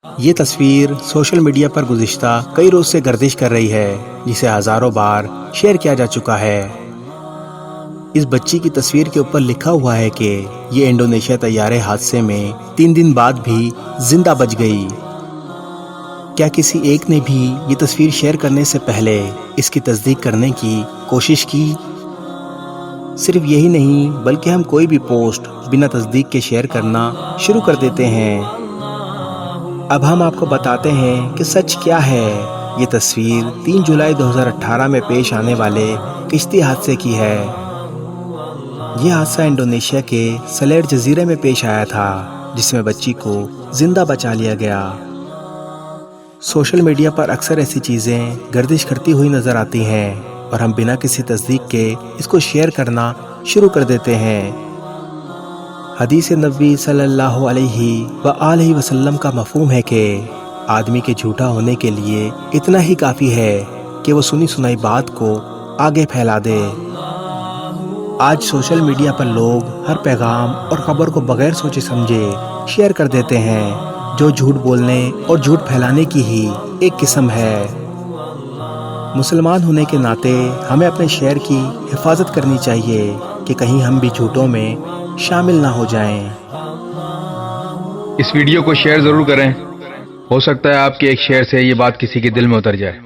یہ تصویر social media پر گزشتہ کئی روز سے گردش کر رہی ہے، جسے ہزاروں بار شیئر کیا جا چکا ہے۔ اس بچی کی تصویر کے اوپر لکھا ہوا ہے کہ یہ انڈونیشیا طیارے حادثے میں 3 دن بعد بھی زندہ بچ گئی۔ کیا کسی ایک نے بھی یہ تصویر شیئر کرنے سے پہلے اس کی تصدیق کرنے کی کوشش کی؟ صرف یہی نہیں بلکہ ہم کوئی بھی پوسٹ بنا تصدیق کے شیئر کرنا شروع کر دیتے ہیں۔ اب ہم آپ کو بتاتے ہیں کہ سچ کیا ہے۔ یہ تصویر 3 جولائی 2018 میں پیش آنے والے کشتی حادثے کی ہے۔ یہ حادثہ انڈونیشیا کے سلیٹ جزیرے میں پیش آیا تھا، جس میں بچی کو زندہ بچا لیا گیا۔ سوشل میڈیا پر اکثر ایسی چیزیں گردش کرتی ہوئی نظر آتی ہیں اور ہم بنا کسی تصدیق کے اس کو شیئر کرنا شروع کر دیتے ہیں۔ حدیث نبوی صلی اللہ علیہ وآلہ وسلم کا مفہوم ہے کہ آدمی کے جھوٹا ہونے کے لیے اتنا ہی کافی ہے کہ وہ سنی سنائی بات کو آگے پھیلا دے۔ آج سوشل میڈیا پر لوگ ہر پیغام اور خبر کو بغیر سوچے سمجھے شیئر کر دیتے ہیں، جو جھوٹ بولنے اور جھوٹ پھیلانے کی ہی ایک قسم ہے۔ مسلمان ہونے کے ناطے ہمیں اپنے شعر کی حفاظت کرنی چاہیے کہ کہیں ہم بھی جھوٹوں میں شامل نہ ہو جائیں۔ اس ویڈیو کو شیئر ضرور کریں، ہو سکتا ہے آپ کے ایک شیئر سے یہ بات کسی کے دل میں اتر جائے۔